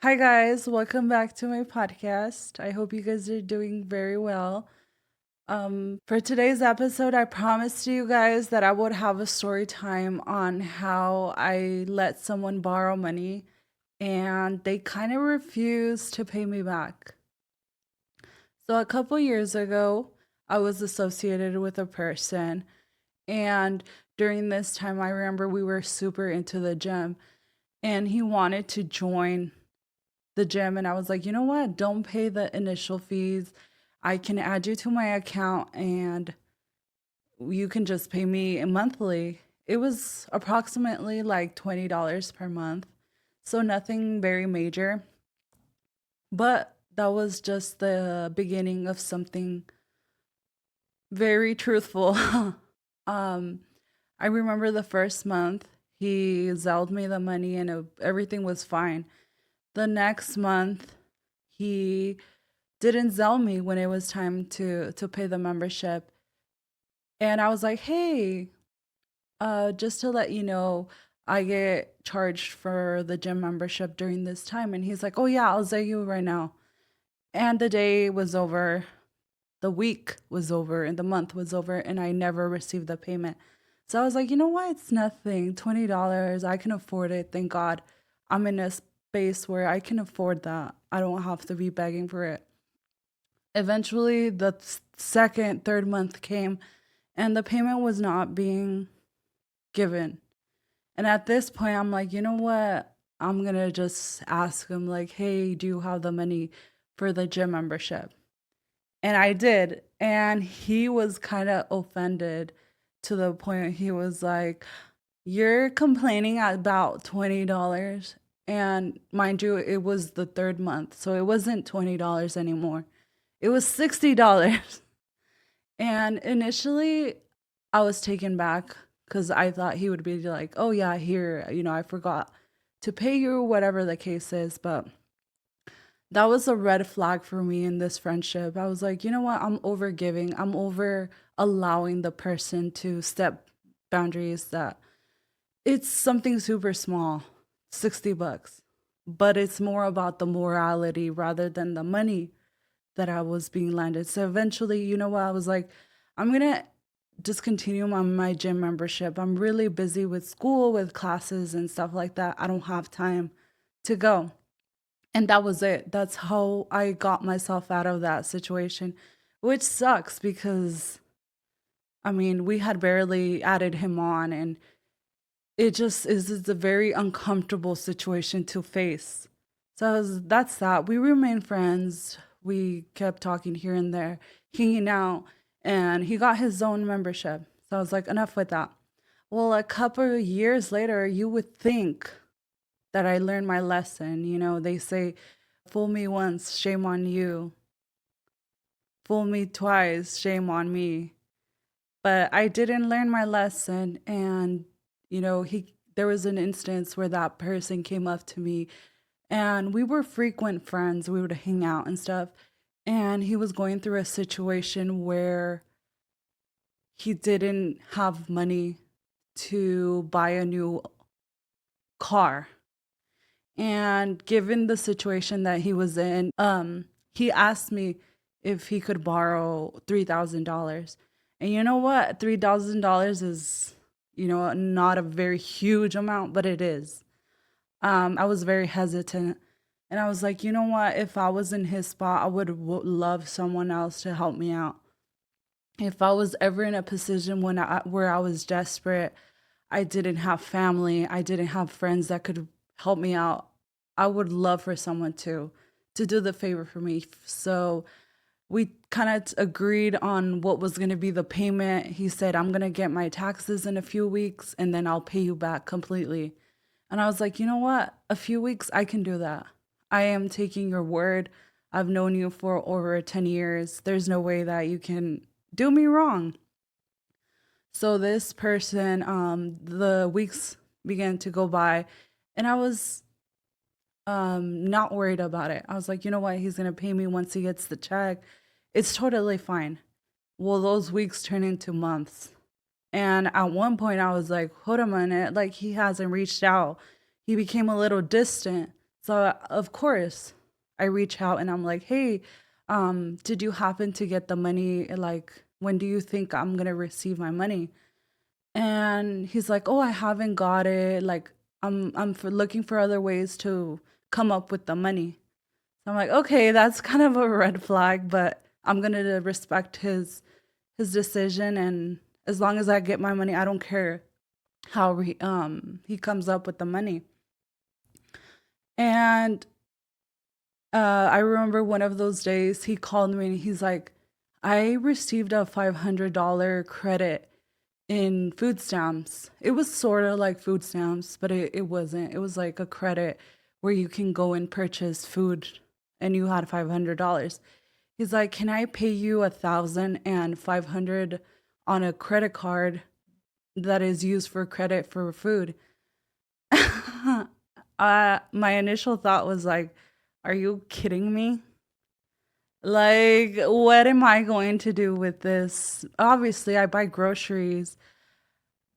Hi, guys. Welcome back to my podcast. I hope you guys are doing very well. For today's episode, I promised you guys that I would have a story time on how I let someone borrow money and they kind of refused to pay me back. So, a couple years ago, I was associated with a person, and during this time, I remember we were super into the gym and he wanted to join the gym, and I was like, "You know what? Don't pay the initial fees. I can add you to my account and you can just pay me monthly." It was approximately like $20 per month. So nothing very major, but that was just the beginning of something very truthful. um I remember the first month he zelled me the money and everything was fine. The next month he didn't Zell me when it was time to pay the membership. And I was like, "Hey, just to let you know, I get charged for the gym membership during this time." And he's like, "Oh yeah, I'll Zell you right now." And the day was over, the week was over, and the month was over, and I never received the payment. So I was like, "You know what? It's nothing. $20. I can afford it. Thank God. I'm in a space where I can afford that. I don't have to be begging for it." Eventually, the second, third month came and the payment was not being given. And at this point, I'm like, "You know what? I'm going to just ask him, like, hey, do you have the money for the gym membership?" And I did. And he was kind of offended to the point he was like, "You're complaining about $20." And mind you, it was the third month. So it wasn't $20 anymore. It was $60. And initially, I was taken back because I thought he would be like, "Oh, yeah, here, I forgot to pay you," whatever the case is. But that was a red flag for me in this friendship. I was like, "You know what? I'm over giving. I'm over allowing the person to step boundaries that it's something super small, $60. But it's more about the morality rather than the money that I was being landed." So eventually, you know what? I was like, "I'm gonna discontinue my gym membership. I'm really busy with school, with classes and stuff like that. I don't have time to go." And that was it. That's how I got myself out of that situation, which sucks because I mean, we had barely added him on, and it just is it's a very uncomfortable situation to face. So that's that. We remained friends. We kept talking here and there, hanging out, and he got his own membership. So I was like, enough with that. Well, a couple of years later, you would think that I learned my lesson. They say, "Fool me once, shame on you. Fool me twice, shame on me." But I didn't learn my lesson, and he there was an instance where that person came up to me, and we were frequent friends. We would hang out and stuff. And he was going through a situation where he didn't have money to buy a new car. And given the situation that he was in, he asked me if he could borrow $3,000. And you know what? $3,000 is, not a very huge amount, but it is. I was very hesitant. And I was like, "You know what? If I was in his spot, I would love someone else to help me out. If I was ever in a position where I was desperate, I didn't have family, I didn't have friends that could help me out, I would love for someone to do the favor for me." So we kind of agreed on what was going to be the payment. He said, "I'm going to get my taxes in a few weeks and then I'll pay you back completely." And I was like, "You know what? A few weeks, I can do that. I am taking your word. I've known you for over 10 years. There's no way that you can do me wrong." So this person, the weeks began to go by, and I was not worried about it. I was like, "You know what? He's gonna pay me once he gets the check. It's totally fine." Well, those weeks turn into months. And at one point I was like, "Hold a minute, like he hasn't reached out." He became a little distant. So of course, I reach out and I'm like, "Hey, did you happen to get the money? Like, when do you think I'm gonna receive my money?" And he's like, "Oh, I haven't got it. Like, I'm looking for other ways to come up with the money." So I'm like, "Okay, that's kind of a red flag, but I'm gonna respect his decision, and as long as I get my money, I don't care how he comes up with the money." And I remember one of those days he called me and he's like, "I received a $500 credit in food stamps." It was sort of like food stamps, but it wasn't. It was like a credit where you can go and purchase food and you had $500. He's like, "Can I pay you 1,500 on a credit card that is used for credit for food?" My initial thought was like, "Are you kidding me? Like, what am I going to do with this?" Obviously, I buy groceries,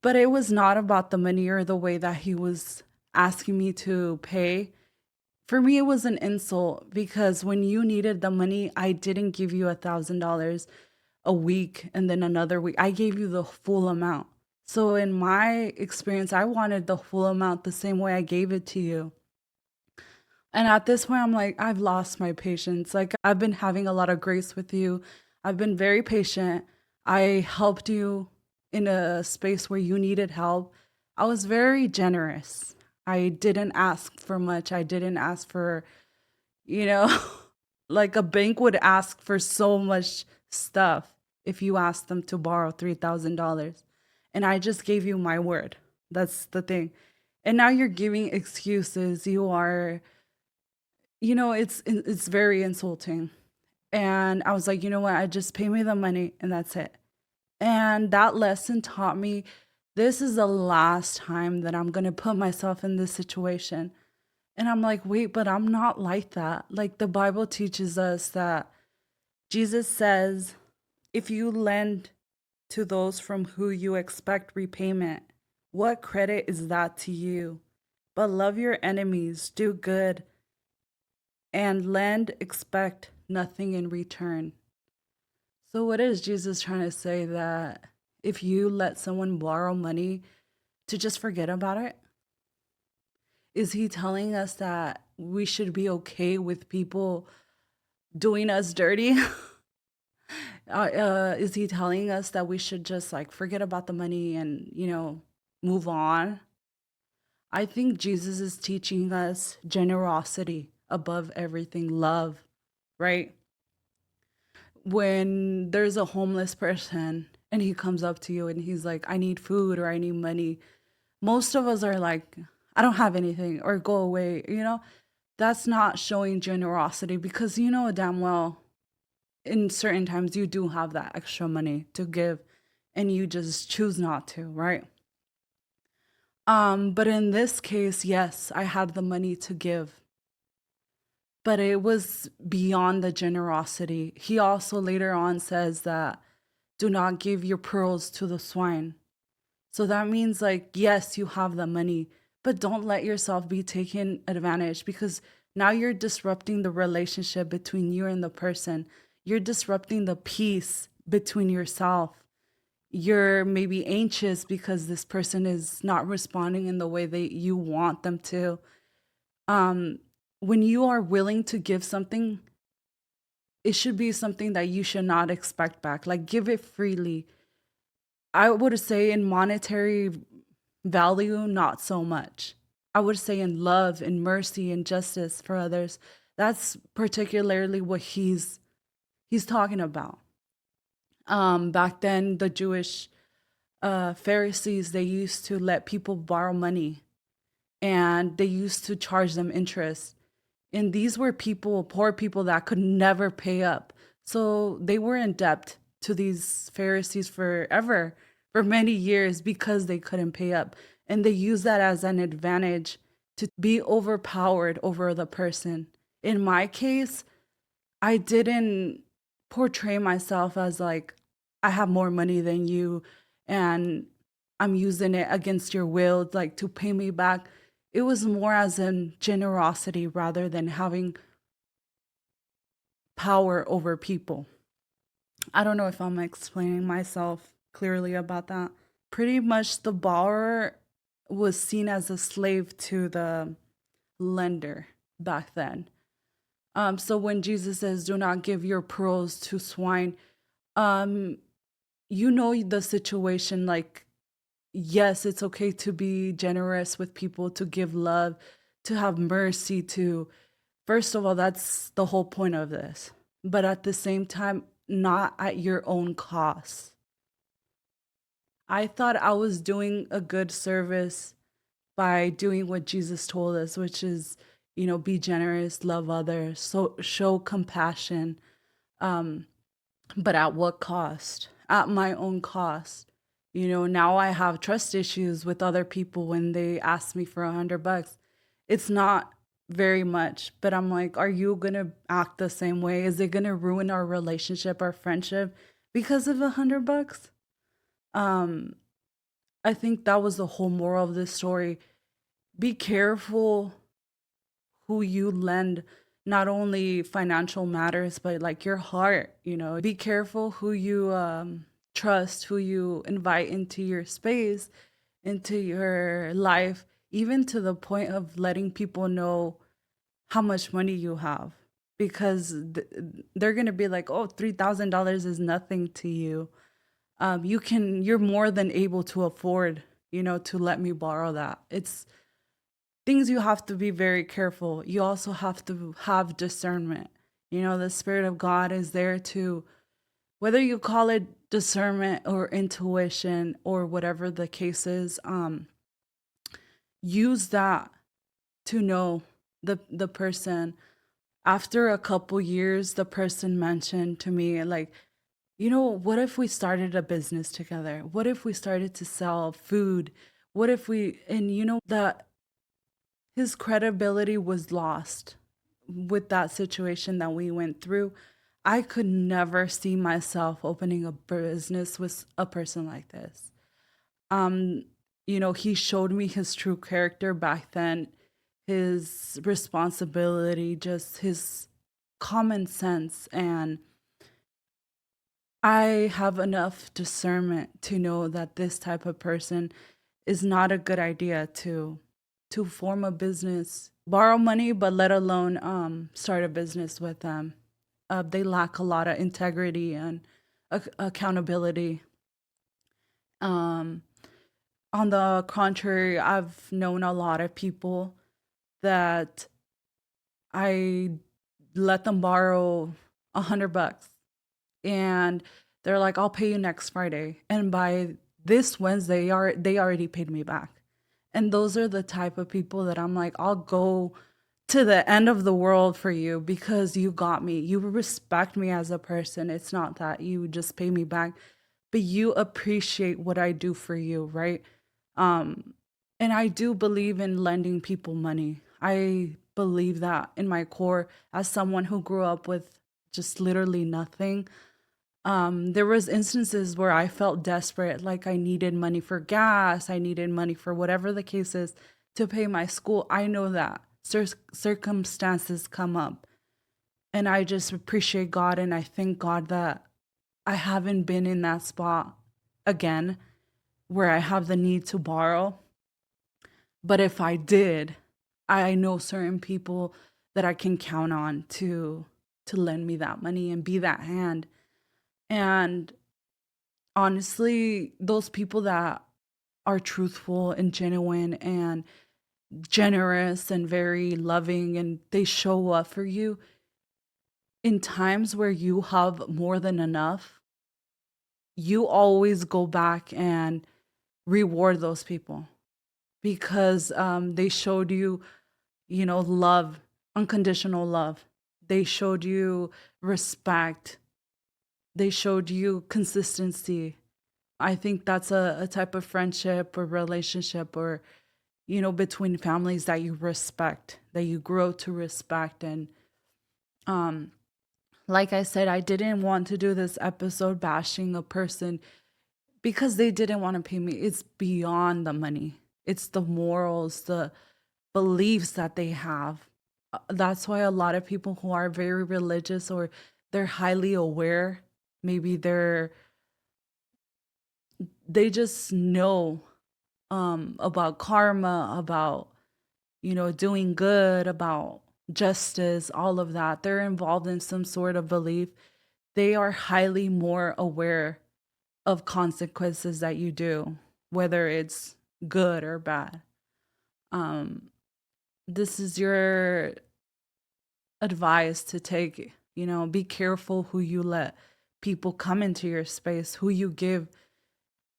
but it was not about the money or the way that he was asking me to pay. For me, it was an insult because when you needed the money, I didn't give you $1,000 a week and then another week. I gave you the full amount. So in my experience, I wanted the full amount the same way I gave it to you. And at this point, I'm like, I've lost my patience. Like, I've been having a lot of grace with you. I've been very patient. I helped you in a space where you needed help. I was very generous. I didn't ask for much. I didn't ask for, you know, like a bank would ask for so much stuff if you asked them to borrow $3,000. And I just gave you my word. That's the thing. And now you're giving excuses. It's very insulting. And I was like, "You know what? I just pay me the money and that's it." And that lesson taught me this is the last time that I'm going to put myself in this situation. And I'm like, "Wait, but I'm not like that." Like, the Bible teaches us that Jesus says, if you lend to those from who you expect repayment, what credit is that to you? But love your enemies, do good, and lend, expect nothing in return. So, what is Jesus trying to say? That if you let someone borrow money to just forget about it? Is he telling us that we should be okay with people doing us dirty? Is he telling us that we should just like forget about the money and, move on? I think Jesus is teaching us generosity above everything, love, right? When there's a homeless person and he comes up to you and he's like, "I need food," or "I need money," most of us are like, "I don't have anything," or "Go away." That's not showing generosity because you know damn well in certain times you do have that extra money to give and you just choose not to, right? But in this case, yes, I had the money to give, but it was beyond the generosity. He also later on says that do not give your pearls to the swine. So that means, like, yes, you have the money, but don't let yourself be taken advantage because now you're disrupting the relationship between you and the person. You're disrupting the peace between yourself. You're maybe anxious because this person is not responding in the way that you want them to. Um, when you are willing to give something, it should be something that you should not expect back. Like, give it freely. I would say in monetary value, not so much. I would say in love and mercy and justice for others. That's particularly what he's talking about. Back then, the Jewish Pharisees, they used to let people borrow money and they used to charge them interest. And these were people, poor people that could never pay up. So they were in debt to these Pharisees forever, for many years, because they couldn't pay up. And they used that as an advantage to be overpowered over the person. In my case, I didn't portray myself as like, I have more money than you and I'm using it against your will, like to pay me back. It was more as in generosity rather than having power over people. I don't know if I'm explaining myself clearly about that. Pretty much the borrower was seen as a slave to the lender back then. So when Jesus says, "Do not give your pearls to swine," um, you know the situation. Like, yes, it's okay to be generous with people, to give love, to have mercy. To first of all, that's the whole point of this. But at the same time, not at your own cost. I thought I was doing a good service by doing what Jesus told us, which is, be generous, love others, so show compassion. Um, but at what cost? At my own cost. Now I have trust issues with other people when they ask me for $100. It's not very much, but I'm like, are you gonna act the same way? Is it gonna ruin our relationship, our friendship because of $100? Um, I think that was the whole moral of this story. Be careful who you lend, not only financial matters, but like your heart. Be careful who you trust, who you invite into your space, into your life, even to the point of letting people know how much money you have, because they're going to be like, oh, $3,000 is nothing to you. You're more than able to afford, to let me borrow that. It's things you have to be very careful. You also have to have discernment. The Spirit of God is there to, whether you call it discernment or intuition or whatever the case is, use that to know the person. After a couple years, the person mentioned to me, like, what if we started a business together? What if we started to sell food? What if we, and that his credibility was lost with that situation that we went through. I could never see myself opening a business with a person like this. Um, he showed me his true character back then, his responsibility, just his common sense. And I have enough discernment to know that this type of person is not a good idea to form a business, borrow money, but let alone start a business with them. They lack a lot of integrity and accountability. Um, on the contrary, I've known a lot of people that I let them borrow $100, and they're like, "I'll pay you next Friday," and by this Wednesday, they already paid me back. And those are the type of people that I'm like, I'll go to the end of the world for you because you got me. You respect me as a person. It's not that you just pay me back, but you appreciate what I do for you, right? Um, and I do believe in lending people money. I believe that in my core as someone who grew up with just literally nothing. There was instances where I felt desperate, like I needed money for gas, I needed money for whatever the case is to pay my school. I know that circumstances come up, and I just appreciate God and I thank God that I haven't been in that spot again where I have the need to borrow. But if I did, I know certain people that I can count on to lend me that money and be that hand. And honestly, those people that are truthful and genuine and generous and very loving and they show up for you in times where you have more than enough, you always go back and reward those people because they showed you, love, unconditional love. They showed you respect. They showed you consistency. I think that's a type of friendship or relationship or, between families that you respect, that you grow to respect. And um, like I said, I didn't want to do this episode bashing a person because they didn't want to pay me. It's beyond the money. It's the morals, beliefs that they have. That's why a lot of people who are very religious or they're highly aware, maybe they just know about karma, about doing good, about justice, all of that. They're involved in some sort of belief. They are highly more aware of consequences that you do, whether it's good or bad. Um, this is your advice to take, be careful who you let people come into your space, who you give.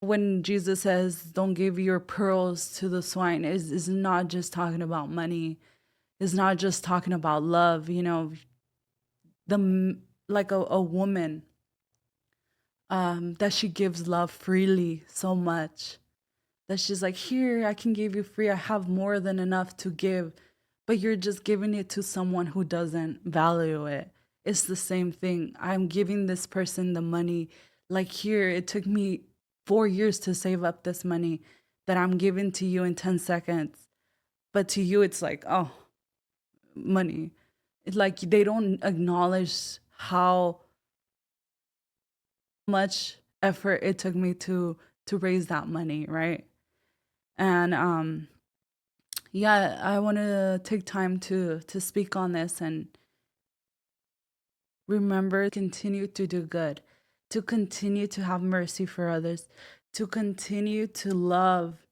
When Jesus says, don't give your pearls to the swine, is not just talking about money. It's not just talking about love, like a woman, that she gives love freely so much that she's like, here, I can give you free. I have more than enough to give, but you're just giving it to someone who doesn't value it. It's the same thing. I'm giving this person the money. Like, here, it took me 4 years to save up this money that I'm giving to you in 10 seconds. But to you, it's like, oh, money. It's like they don't acknowledge how much effort it took me to raise that money, right? And yeah, I want to take time to speak on this and remember, continue to do good, to continue to have mercy for others, to continue to love,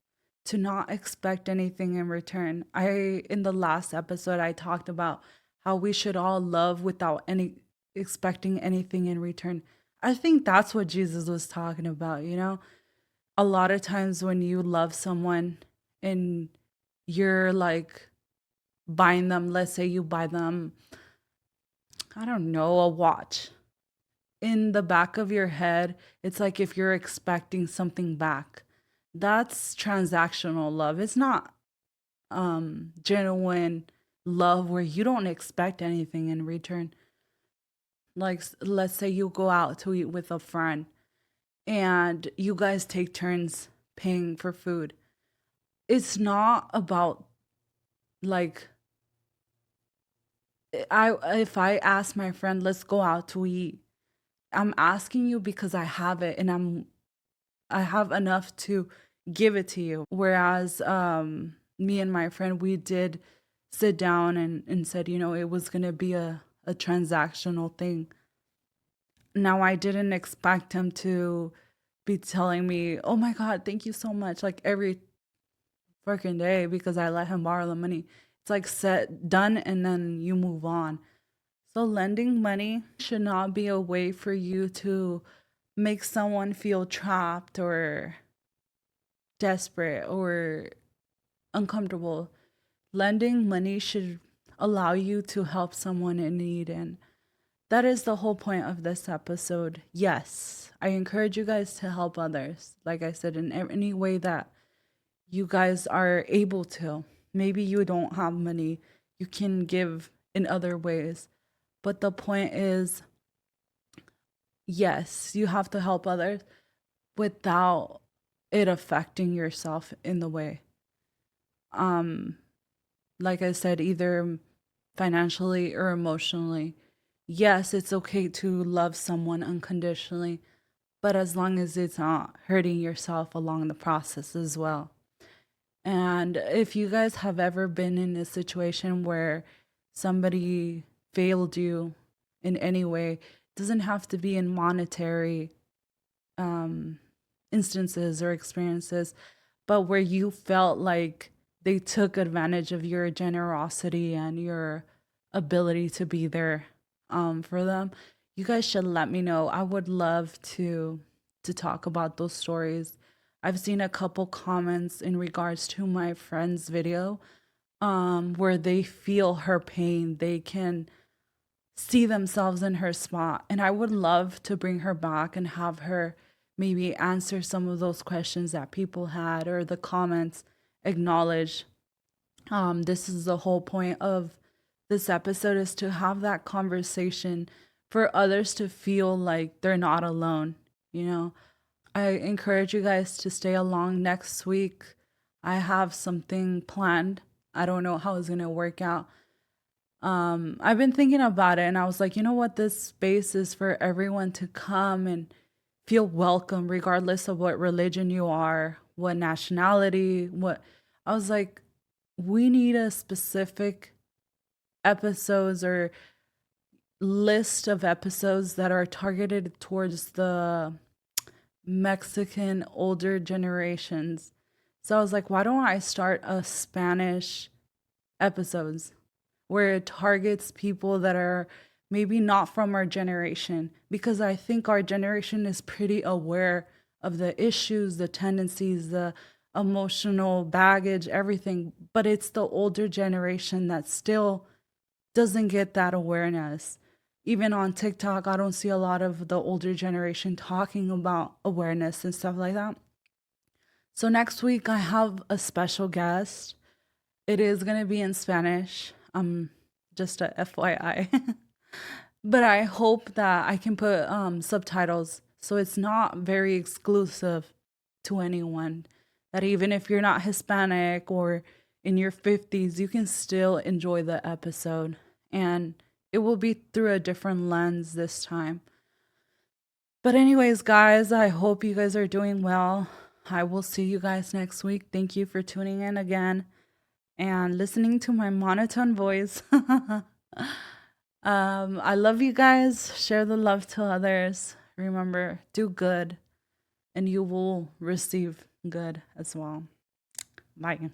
to not expect anything in return. I In the last episode I talked about how we should all love without any expecting anything in return. I think that's what Jesus was talking about, A lot of times when you love someone and you're like buying them, let's say you buy them, I don't know, a watch. In the back of your head, it's like if you're expecting something back. That's transactional love. It's not genuine love where you don't expect anything in return. Like, let's say you go out to eat with a friend and you guys take turns paying for food. It's not about like I if I ask my friend, let's go out to eat, I'm asking you because I have it and I have enough to give it to you. Whereas me and my friend, we did sit down and said, it was gonna be a transactional thing. Now I didn't expect him to be telling me, oh my God, thank you so much, like every freaking day because I let him borrow the money. It's like set, done, and then you move on. So lending money should not be a way for you to make someone feel trapped or desperate or uncomfortable. Lending money should allow you to help someone in need. And that is the whole point of this episode. Yes, I encourage you guys to help others. Like I said, in any way that you guys are able to. Maybe you don't have money, you can give in other ways. But the point is, yes, you have to help others without it affecting yourself in the way. Um, like I said, either financially or emotionally. Yes, it's okay to love someone unconditionally, but as long as it's not hurting yourself along the process as well. And if you guys have ever been in a situation where somebody failed you in any way, it doesn't have to be in monetary um, instances or experiences, but where you felt like they took advantage of your generosity and your ability to be there for them, you guys should let me know. I would love to talk about those stories. I've seen a couple comments in regards to my friend's video where they feel her pain. They can see themselves in her spot. And I would love to bring her back and have her maybe answer some of those questions that people had or the comments acknowledge. This is the whole point of this episode, is to have that conversation for others to feel like they're not alone, you know? I encourage you guys to stay along next week. I have something planned. I don't know how it's gonna work out. I've been thinking about it and I was like, you know what? This space is for everyone to come and feel welcome, regardless of what religion you are, what nationality, what. I was like, we need a specific episodes or list of episodes that are targeted towards the Mexican older generations. So I was like, why don't I start a Spanish episodes where it targets people that are maybe not from our generation? Because I think our generation is pretty aware of the issues, the tendencies, the emotional baggage, everything. But it's the older generation that still doesn't get that awareness. Even on TikTok, I don't see a lot of the older generation talking about awareness and stuff like that. So next week I have a special guest. It is going to be in Spanish. Just a FYI. But I hope that I can put subtitles so it's not very exclusive to anyone. That even if you're not Hispanic or in your 50s, you can still enjoy the episode. And it will be through a different lens this time. But, anyways, guys, I hope you guys are doing well. I will see you guys next week. Thank you for tuning in again and listening to my monotone voice. I love you guys. Share the love to others. Remember, do good and you will receive good as well. Bye.